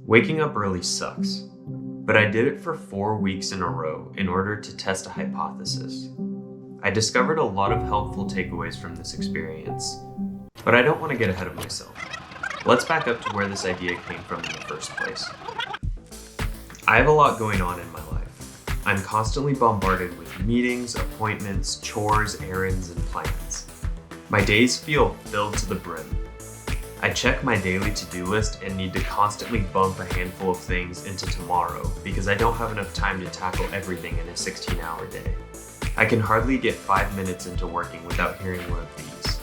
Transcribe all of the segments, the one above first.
Waking up early sucks, but I did it for 4 weeks in a row in order to test a hypothesis. I discovered a lot of helpful takeaways from this experience, but I don't want to get ahead of myself. Let's back up to where this idea came from in the first place. I have a lot going on in my life. I'm constantly bombarded with meetings, appointments, chores, errands, and plans. My days feel filled to the brim. I check my daily to-do list and need to constantly bump a handful of things into tomorrow because I don't have enough time to tackle everything in a 16-hour day. I can hardly get 5 minutes into working without hearing one of these.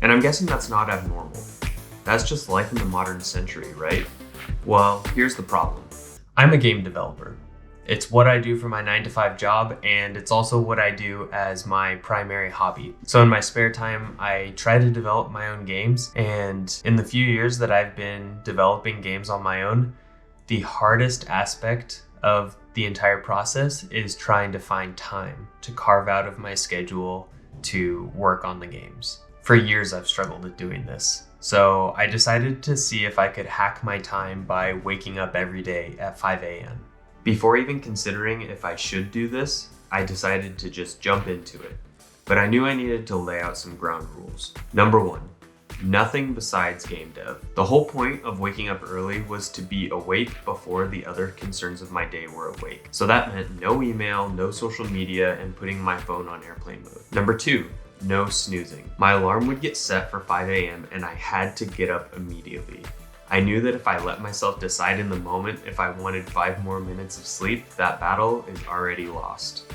And I'm guessing that's not abnormal. That's just life in the modern century, right? Well, here's the problem. I'm a game developer. It's what I do for my 9-to-5 job, and it's also what I do as my primary hobby. So in my spare time, I try to develop my own games, and in the few years that I've been developing games on my own, the hardest aspect of the entire process is trying to find time to carve out of my schedule to work on the games. For years, I've struggled with doing this. So I decided to see if I could hack my time by waking up every day at 5 a.m. Before even considering if I should do this, I decided to just jump into it. But I knew I needed to lay out some ground rules. Number 1, nothing besides game dev. The whole point of waking up early was to be awake before the other concerns of my day were awake. So that meant no email, no social media, and putting my phone on airplane mode. Number 2, no snoozing. My alarm would get set for 5 a.m. and I had to get up immediately. I knew that if I let myself decide in the moment if I wanted 5 more minutes of sleep, that battle is already lost.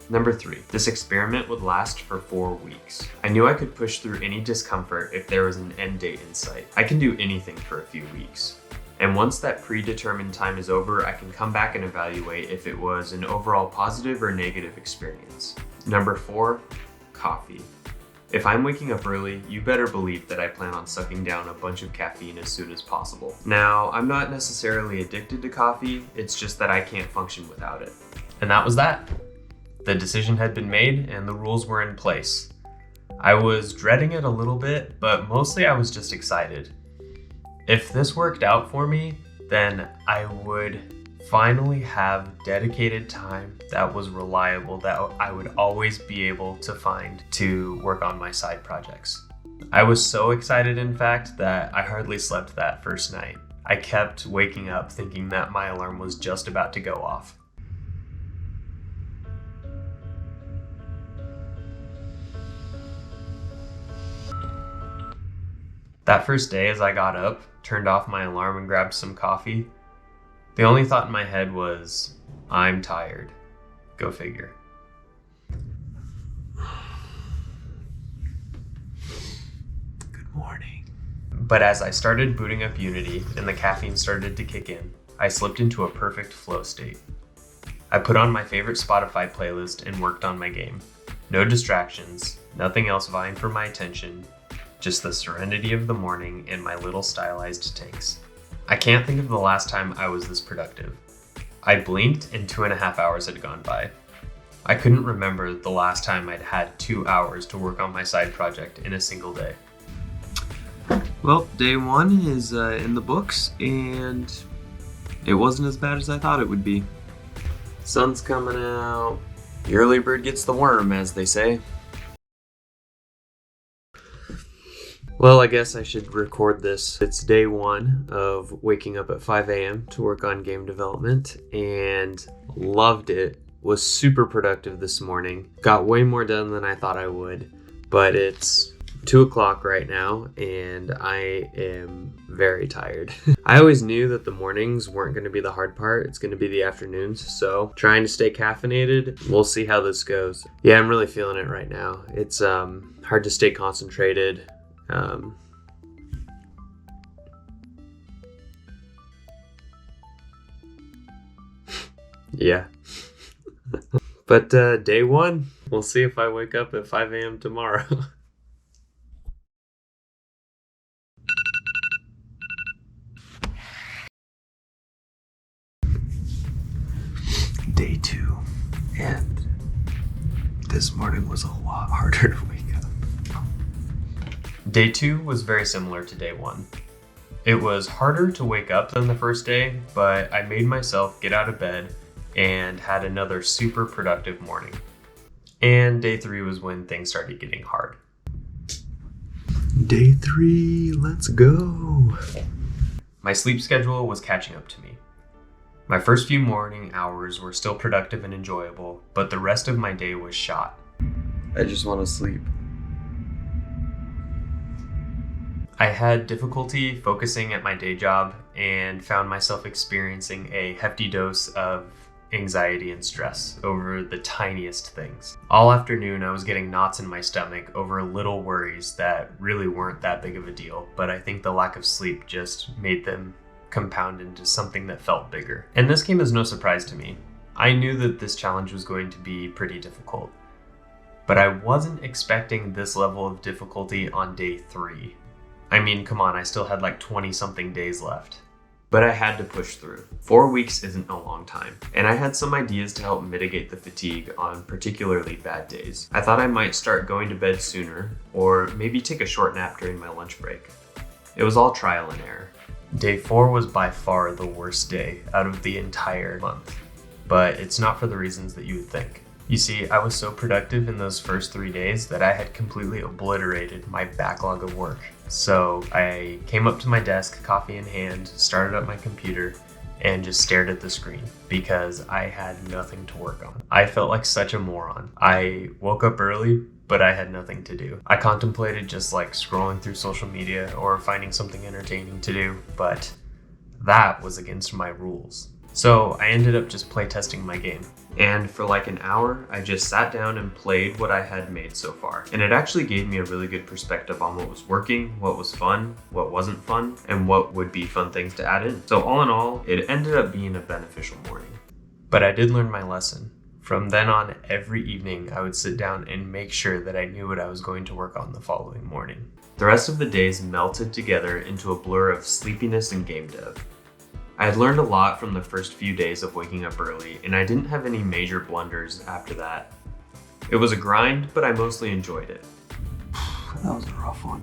Number 3, this experiment would last for 4 weeks. I knew I could push through any discomfort if there was an end date in sight. I can do anything for a few weeks. And once that predetermined time is over, I can come back and evaluate if it was an overall positive or negative experience. Number 4, coffee. If I'm waking up early, you better believe that I plan on sucking down a bunch of caffeine as soon as possible. Now, I'm not necessarily addicted to coffee, it's just that I can't function without it. And that was that. The decision had been made and the rules were in place. I was dreading it a little bit, but mostly I was just excited. If this worked out for me, then I would finally have dedicated time that was reliable, that I would always be able to find to work on my side projects. I was so excited, in fact, that I hardly slept that first night. I kept waking up thinking that my alarm was just about to go off. That first day, as I got up, turned off my alarm and grabbed some coffee, the only thought in my head was, I'm tired. Go figure. Good morning. But as I started booting up Unity and the caffeine started to kick in, I slipped into a perfect flow state. I put on my favorite Spotify playlist and worked on my game. No distractions, nothing else vying for my attention, just the serenity of the morning and my little stylized tanks. I can't think of the last time I was this productive. I blinked and 2.5 hours had gone by. I couldn't remember the last time I'd had 2 hours to work on my side project in a single day. Well, day 1 is in the books, and it wasn't as bad as I thought it would be. Sun's coming out. The early bird gets the worm, as they say. Well, I guess I should record this. It's day 1 of waking up at 5 a.m. to work on game development, and loved it. Was super productive this morning. Got way more done than I thought I would, but it's 2 o'clock right now, and I am very tired. I always knew that the mornings weren't going to be the hard part. It's going to be the afternoons, so trying to stay caffeinated. We'll see how this goes. Yeah, I'm really feeling it right now. It's hard to stay concentrated. Yeah. But day 1, we'll see if I wake up at 5 a.m. tomorrow. Day 2, and this morning was a lot harder to wake up. Day 2 was very similar to day 1. It was harder to wake up than the first day, but I made myself get out of bed and had another super productive morning. And day 3 was when things started getting hard. Day 3, let's go. My sleep schedule was catching up to me. My first few morning hours were still productive and enjoyable, but the rest of my day was shot. I just want to sleep. I had difficulty focusing at my day job and found myself experiencing a hefty dose of anxiety and stress over the tiniest things. All afternoon, I was getting knots in my stomach over little worries that really weren't that big of a deal, but I think the lack of sleep just made them compound into something that felt bigger. And this came as no surprise to me. I knew that this challenge was going to be pretty difficult, but I wasn't expecting this level of difficulty on day 3. I mean, come on, I still had like 20 something days left. But I had to push through. 4 weeks isn't a long time, and I had some ideas to help mitigate the fatigue on particularly bad days. I thought I might start going to bed sooner, or maybe take a short nap during my lunch break. It was all trial and error. Day 4 was by far the worst day out of the entire month, but it's not for the reasons that you would think. You see, I was so productive in those first 3 days that I had completely obliterated my backlog of work. So I came up to my desk, coffee in hand, started up my computer, and just stared at the screen because I had nothing to work on. I felt like such a moron. I woke up early, but I had nothing to do. I contemplated just like scrolling through social media or finding something entertaining to do, but that was against my rules. So I ended up just playtesting my game. And for like an hour, I just sat down and played what I had made so far. And it actually gave me a really good perspective on what was working, what was fun, what wasn't fun, and what would be fun things to add in. So all in all, it ended up being a beneficial morning. But I did learn my lesson. From then on, every evening, I would sit down and make sure that I knew what I was going to work on the following morning. The rest of the days melted together into a blur of sleepiness and game dev. I had learned a lot from the first few days of waking up early, and I didn't have any major blunders after that. It was a grind, but I mostly enjoyed it. That was a rough one.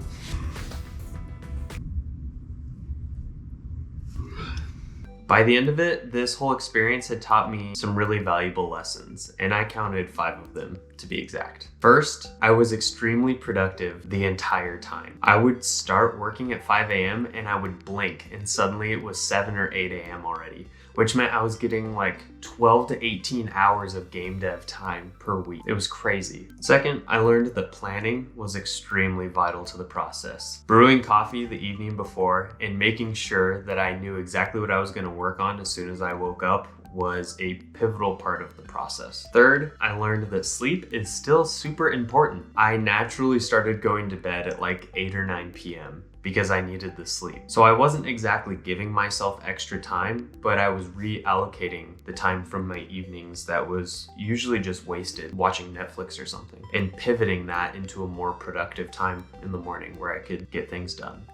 By the end of it, this whole experience had taught me some really valuable lessons, and I counted 5 of them to be exact. First, I was extremely productive the entire time. I would start working at 5 a.m. and I would blink, and suddenly it was 7 or 8 a.m. already, which meant I was getting like 12 to 18 hours of game dev time per week. It was crazy. Second, I learned that planning was extremely vital to the process. Brewing coffee the evening before and making sure that I knew exactly what I was going to work on as soon as I woke up was a pivotal part of the process. Third, I learned that sleep is still super important. I naturally started going to bed at like 8 or 9 p.m. because I needed the sleep. So I wasn't exactly giving myself extra time, but I was reallocating the time from my evenings that was usually just wasted watching Netflix or something, and pivoting that into a more productive time in the morning where I could get things done.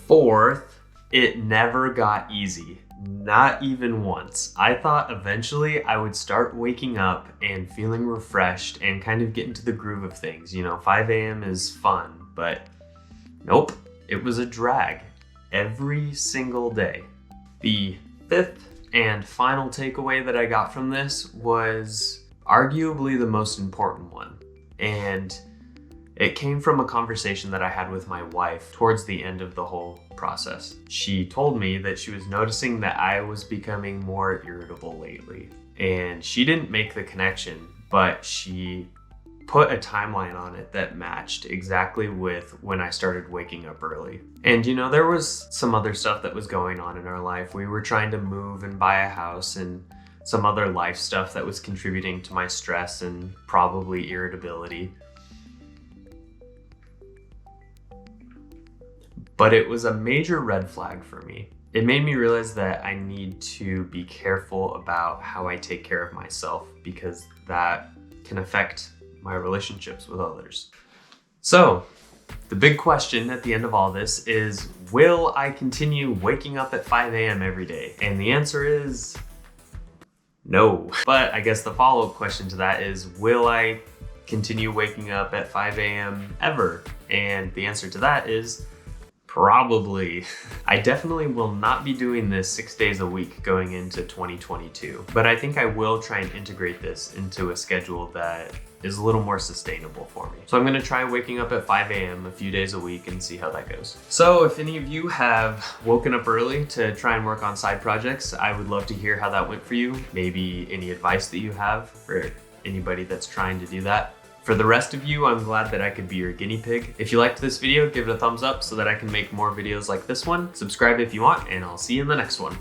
Fourth, it never got easy. Not even once. I thought eventually I would start waking up and feeling refreshed and kind of get into the groove of things. 5 a.m. is fun, but nope. It was a drag every single day. The 5th and final takeaway that I got from this was arguably the most important one. And it came from a conversation that I had with my wife towards the end of the whole process. She told me that she was noticing that I was becoming more irritable lately. And she didn't make the connection, but she put a timeline on it that matched exactly with when I started waking up early. And there was some other stuff that was going on in our life. We were trying to move and buy a house and some other life stuff that was contributing to my stress and probably irritability. But it was a major red flag for me. It made me realize that I need to be careful about how I take care of myself, because that can affect my relationships with others. So, the big question at the end of all this is, will I continue waking up at 5 a.m. every day? And the answer is no. But I guess the follow-up question to that is, will I continue waking up at 5 a.m. ever? And the answer to that is probably. I definitely will not be doing this 6 days a week going into 2022, but I think I will try and integrate this into a schedule that is a little more sustainable for me. So I'm gonna try waking up at 5 a.m. a few days a week and see how that goes. So if any of you have woken up early to try and work on side projects, I would love to hear how that went for you. Maybe any advice that you have for anybody that's trying to do that. For the rest of you, I'm glad that I could be your guinea pig. If you liked this video, give it a thumbs up so that I can make more videos like this one. Subscribe if you want, and I'll see you in the next one.